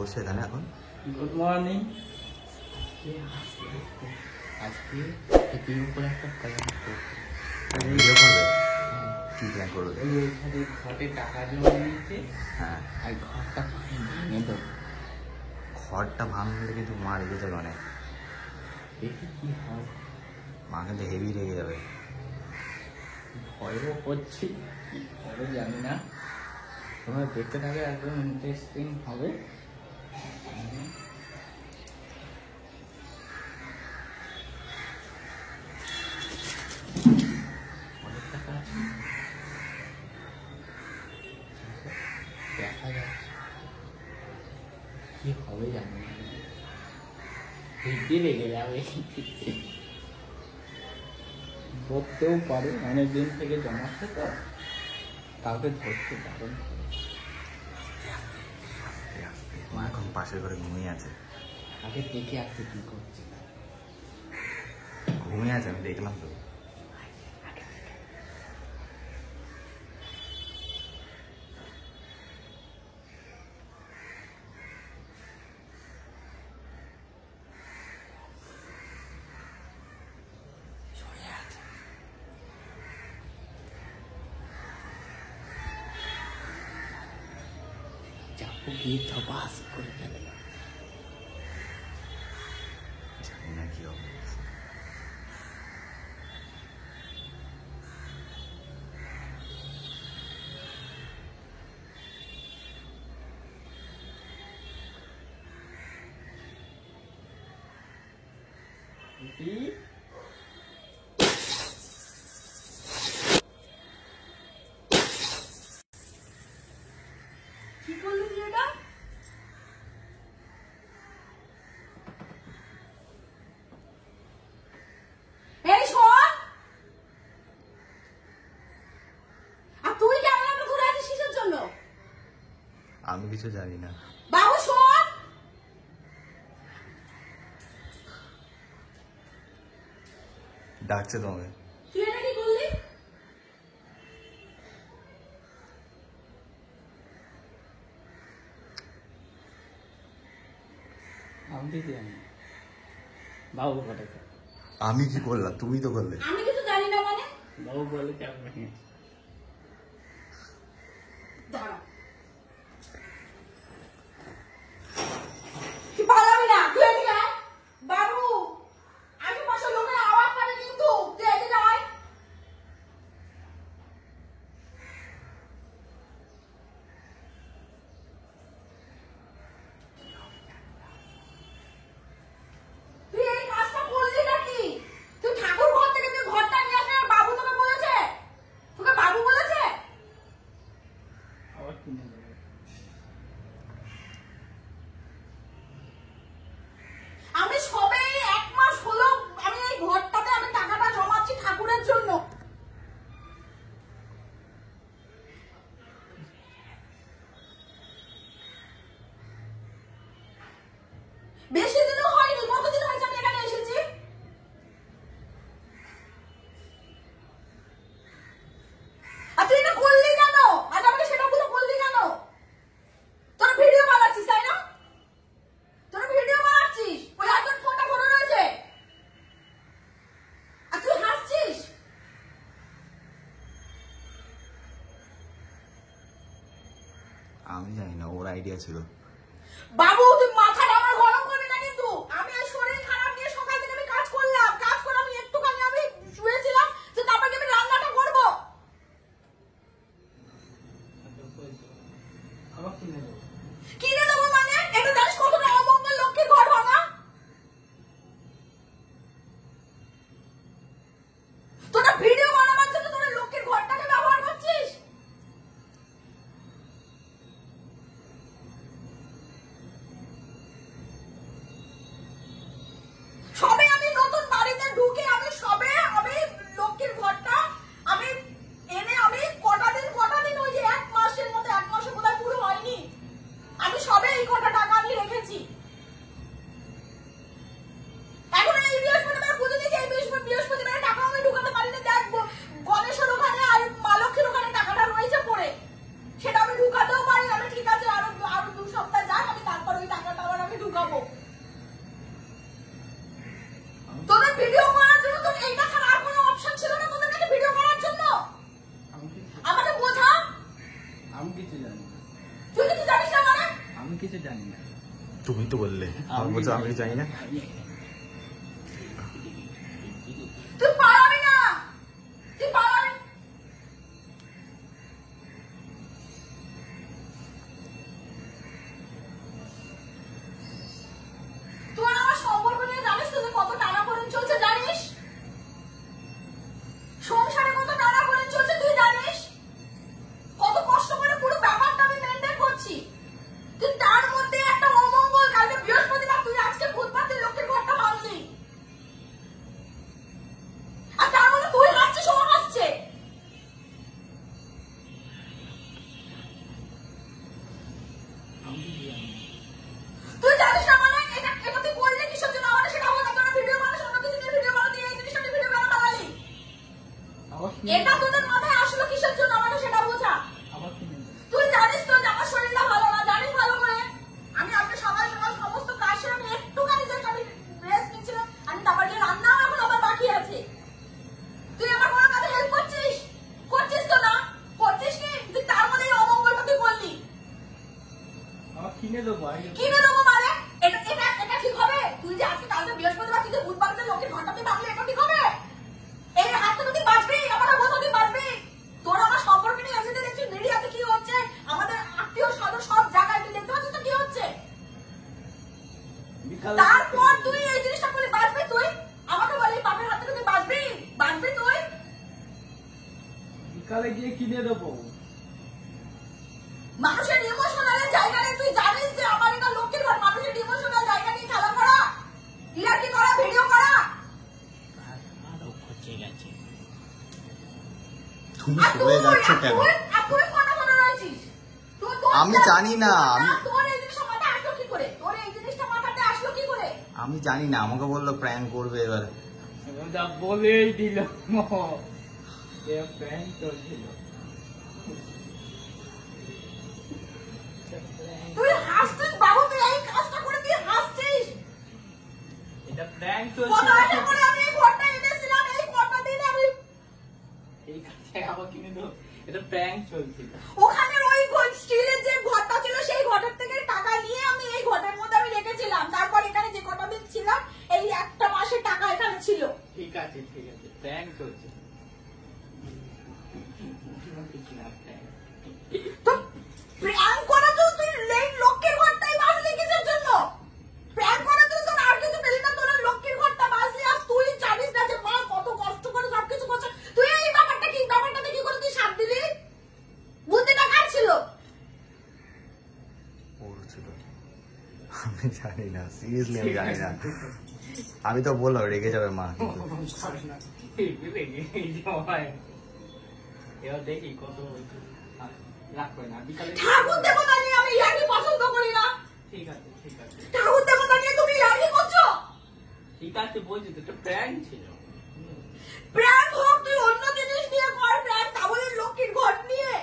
করছো এখানে এখন? Good morning. আজকে ভিডিও করে একটা প্ল্যান করবো। ভিডিও করবে? কি প্ল্যান করবে? ওইখানে ঘরে টাকা জমা নিয়েছে। হ্যাঁ, আর ঘরটা ভেঙে দেবো। ঘরটা ভাঙলে কিন্তু মা রেগে যাবে অনেক। দেখি কি হয়। মা কিন্তু হেভি রেগে যাবে। ভয়ও করছি, কি হবে জানি না। তোমরা দেখতে থাকবে, একদম ইন্টারেস্টিং হবে। অনেক টাকা আছে, দেখা যাচ্ছে কি হবে জানি না। হেঁটে লেগে যাবে, ধরতেও পারে, অনেকদিন থেকে জমাচ্ছে তো, কাউকে ধরতে পারে। মা এখন পাশের ঘরে ঘুমিয়ে আছে। আগে দেখে আসতে কি করছে। ঘুমিয়ে আছে, আমি দেখলাম তো। চাপু গিয়ে ধপাস করে ফেলে। জানি না কি হবে। কি করলি তুই এটা? এই শোন, আর তুই কেমন একটা ঘুরে আছিস কিসের জন্য? আমি কিছু জানি না। বাবু শোন, ডাকছে তোমাকে। তুই এটা কি করলি? আমি জানি বাবু বলে, আমি কি করলাম? তুমি তো করলে। আমি কিছু জানি না মানে? বাবু বলে চাপ নেই। দাঁড়া, তুই পালাবি না, তুই এদিকে আয়। বাবু, আশেপাশের লোকের আওয়াজ পাবে কিন্তু, তুই এদিকে আয়। তুই এই কাজটা করলি নাকি? তুই ঠাকুর ঘর থেকে তুই ঘরটা নিয়ে আসলে বাবু তোকে বলেছে? তোকে বাবু বলেছে? আবার কিনে দেবো। আমি সবে 1 মাস হলো আমি এই ঘরটাতে আমি টাকাটা জমাচ্ছি ঠাকুরের জন্য। বেশি দিনও হয়নি, কতদিন হয়েছে আমি এখানে এসেছি? আর তুই এটা করলি কেন? আজ আমাকে সেটা বলে করলি কেন? তোর ভিডিও বানাচ্ছিস তাই না? তোর ভিডিও বানাচ্ছিস, ওই হাতে ফোনটা ধরে রয়েছে আর তুই হাসছিস। আমি জানি না, ওর আইডিয়া ছিল। বাবু, তুই মাথাটা আমার গরম করবি না কিন্তু। আমি এই শরীর খারাপ নিয়ে সকাল থেকে আমি কাজ করলাম, কাজ করে আমি একটুখানি আমি শুয়েছিলাম, যে তারপর কি আমি রান্নাটা করব? আবার কিনে দেবো। কিনে দেবো মানে? এটা জানিস কতটা অমঙ্গল লক্ষ্মীর ঘর ভাঙা? তোরা ভিডিও বানাবার জন্য তোরা লক্ষ্মীর ঘরটাকে ব্যবহার করছিস? তুমি তো বললে আমার বলছো আমি জানি না। তুই পালাবি না, তুই পালাবি। তুই আমার সম্পর্ক নিয়ে জানিস তো যে কত টানাপোড়েন চলছে, জানিস সংসারে কত টানাপোড়েন চলছে, তুই জানিস কত কষ্ট করে পুরো ব্যাপারটা আমি মেনটেন করছি। তুই তার মধ্যে একটা অমঙ্গল, কালকে বৃহস্পতিবার, তুই আজকে বুধবার, তুই লোকের ঘরটা ভাঙলি, আর তার মধ্যে তুই হাসছিস, ও হাসছে। তুই জানিস না মানে এটা তুই করলে কিসের জন্য? আমার সেটা বল। তোরা ভিডিও বানাস, অন্য কিছু নিয়ে ভিডিও বানাতে, এই জিনিসটা নিয়ে ভিডিও বানালি, এটা তোদের মাথায় আসলো কিসের জন্য? আমাকে সেটা বোঝা। তুই জানিস তো যে আমার শরীরটা ভালো না, জানিস ভালো করে। আমি আজকে সকাল সকাল সমস্ত কাজ সেরে আমি একটুখানি যে আমি রেস্ট নিচ্ছিলাম, আমি তারপর যে রান্না এখন আবার বাকি আছে। তুই আমার কোনো কাজে হেল্প করছিস? করছিস তো না? করছিস কি? তুই তার মধ্যে এই অমঙ্গলটা তুই করলি। কিনে দেবো মানে এটা এটা এটা ঠিক হবে? তুই যে আজকে কালকে বৃহস্পতিবার, তুই যে বুধবার যে লোকের ঘরটা তুই ভাঙলি, এটা ঠিক হবে? এই হাত থেকে তুই বাঁচবি, আমার বোঝা তুই বাঁচবি। তোর আমার সম্পর্ক নিয়ে এসে দেখছিস মিডিয়াতে কি হচ্ছে, আমাদের আত্মীয় স্বজন সব জায়গায় তুই দেখতে পাচ্ছিস তো কি হচ্ছে। তারপর তুই এই জিনিসটা করে বাঁচবি, তুই আমাকে বলি বাপের হাত থেকে তুই বাঁচবি, বাঁচবি তুই। বিকালে গিয়ে কিনে দেবো। মানুষের ইমোশনাল জায়গা নিয়ে তুই জানিস যে আমার এটা লোকের ঘর, মানুষের ইমোশনাল জায়গা নিয়ে খেলা করা, ইয়ার্কি করা, ভিডিও করা। আরো খচে গেছে। তুমি সরে যাচ্ছ কেন? তুই কোন মনে রয়েছিস? আমি জানি না, আমি তোর এই জিনিসটা মাথায় আসলো কি করে? তোর এই জিনিসটা মাথাতে আসলো কি করে? আমি জানি না, আমাকে বললো প্র্যাঙ্ক করবে। এবার ওটা বলেই দিল প্র্যাঙ্ক চলছিল। তুই হাসছিস বাবু, তুই এই কাজটা করে দিয়ে হাসছিস। এটা প্র্যাঙ্ক কত চলছিল। আশা করে আমি এই ঘরটা এনেছিলাম, এই ঘরটা দিন আমি এই কাছে আবার কিনে দেবো। এটা প্র্যাঙ্ক চলছিল। ওখানে ওই স্টিলের যে ঘরটা ছিল সেই ঘরের থেকে টাকা নিয়ে আমি এই ঘরের মধ্যে আমি রেখেছিলাম। তারপর এখানে যে কটা দিন ছিলাম এই একটা মাসের টাকা এখানে ছিল। ঠিক আছে ঠিক আছে, প্র্যাঙ্ক চলছে। তো প্র্যাঙ্ক করা তো তুই লোকের ঘরটাই বাঁচলি কিসের জন্য? প্র্যাঙ্ক করা তুই তোর আর কিছু পেলি না, তোর লোকের ঘরটা বাঁচলি। আর তুই জানিস না যে মা কত কষ্ট করে সবকিছু করছে। তুই এই ব্যাপারটাতে কি করে তুই সাথ দিলি? বুদ্ধিটা কার ছিল? ওর ছিল। আমি জানি না, সিরিয়াসলি আমি জানি না। আমি তো বললাম রেগে যাবে মা, কিন্তু এবার দেখি কত রাখবে না। বিকালে ঠাকুর দেবতা নিয়ে আমি ইয়ার্কি পছন্দ করি না। ঠিক আছে ঠিক আছে ঠাকুর দেবতা নিয়ে তুমি ইয়ার্কি করছো? ঠিক আছে বলছি তো, এটা প্র্যাঙ্ক ছিল। প্র্যাঙ্ক হোক, তুই অন্য জিনিস নিয়ে কর প্র্যাঙ্ক, তাহলে লোকের ঘর নিয়ে।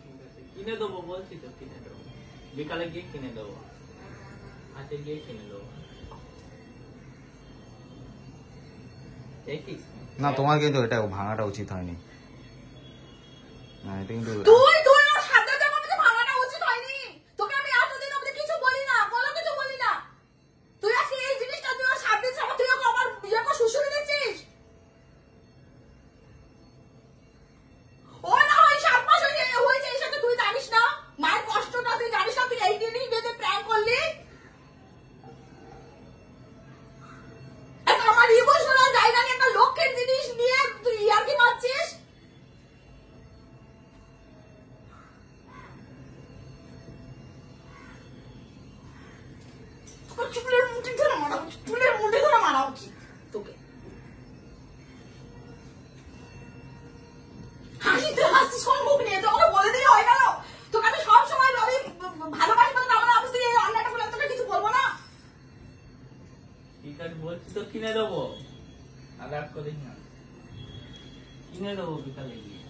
ঠিক আছে কিনে দেবো বলছি তো, কিনে দেবো। বিকালে গিয়ে কিনে দেবো, হাতে গিয়ে কিনে দেবো। দেখিস না তোমার কিন্তু এটা ভাঙাটা উচিত হয়নি। না এটা কিন্তু তুই ওর সাথে যাবো আমাকে ভাঙাটা উচিত হয়নি। তোকে আমি এতদিন অবধি কিছু বলি না, কোনো কিছু বলি না। তুই আজকে এই জিনিসটা তুই ওর সাথে যাবো, তুই ওকে আমার বিয়েকে শ্বশুরে দিচ্ছিস। ও না হয় 7 মাস হয়েছে এই সাথে, তুই জানিস না মায়ের কষ্টটা, তুই জানিস না তুই এই জিনিস বেঁধে প্র্যাঙ্ক করলি। একটা আমার ইমোশনাল জায়গা নিয়ে একটা লোকের জিনিস নিয়ে তুই ইয়ার্কি মারছিস। চুলের মুঠি ধরে মারা উচিত, চুলের মুঠি ধরে মারা উচিত তোকে। হাসিতে হাসি সম্ভব নেই, তোকে বলে দিলে হয় গেল। তোকে আমি সব সময় আমি ভালোবাসি বলে আমার অবশ্যই এই রান্নাটা বলে তোকে কিছু বলবো না। ঠিক আছে বলছি তো, কিনে দেবো। আর রাগ করিস না, কিনে দেবো বিকালে গিয়ে।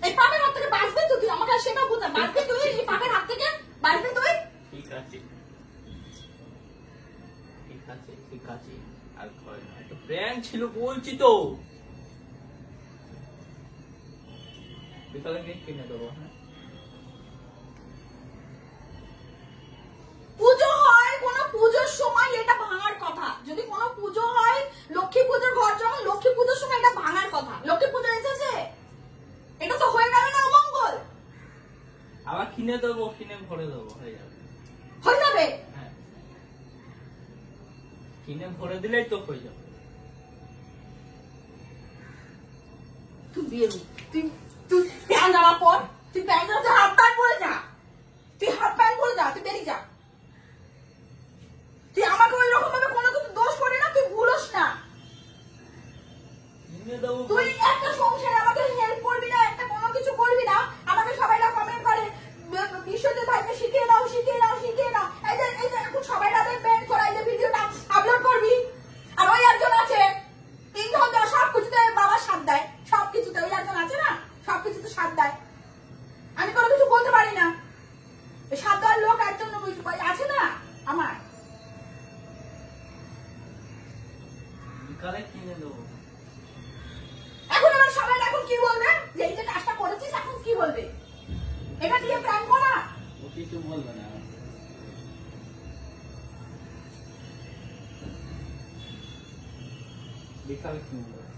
এই পাপের হাত থেকে বাঁচবি তো তুই, আমাকে সেটা বোঝা। বাঁচবি তুই এই পাপের হাত থেকে, বাঁচবি তুই। ঠিক আছে ঠিক আছে ঠিক আছে, আর ভয় না, একটা প্র্যাঙ্ক ছিল বলছি তো। বিকালে গিয়ে কিনে দেবো। হ্যাঁ কিনে ভরে দিলেই তো হয়ে যাবে। তুই বেরো, তুই প্যান্ট জামা পর, তুই প্যান্ট জামা হাফ প্যান্ট পরে যা, তুই হাফ প্যান্ট পরে যা, তুই বেরিয়ে যা। তুই আমাকে ওই রকম ভাবে কোনো কিছু দোষ করে না, তুই ভুলস না। কিনে দেবো তুই একটা সংসারে আমাকে হেল্প করবি না, একটা কোনো কিছু করবি না, আমাকে সবাই কমেন্ট করে বিশ্বজিৎ ভাইকে শিখিয়ে দাও, শিখিয়ে দাও, শিখিয়ে দাও। এই যে এখন সবাই ব্যান করা, এই যে ভিডিওটা আপলোড করবি। আর ওই একজন আছে ইন্ধন দেওয়া, সবকিছুতে বাবার সাথ দেয়, সবকিছুতে ওই একজন আছে না, সবকিছুতে সাথ দেয়। আমি কোনো কিছু বলতে পারি না, সাথ দেওয়ার লোক একজন আছে না আমার। বিকালে কিনে দেবো। এখন আমার সবাই এখন কি বলবে যে এই যে কাজটা করেছিস, এখন কি বলবে? এটা দিয়ে প্ল্যান করা। ও কিছু বলবে না। বিকালে কিনে দেবো।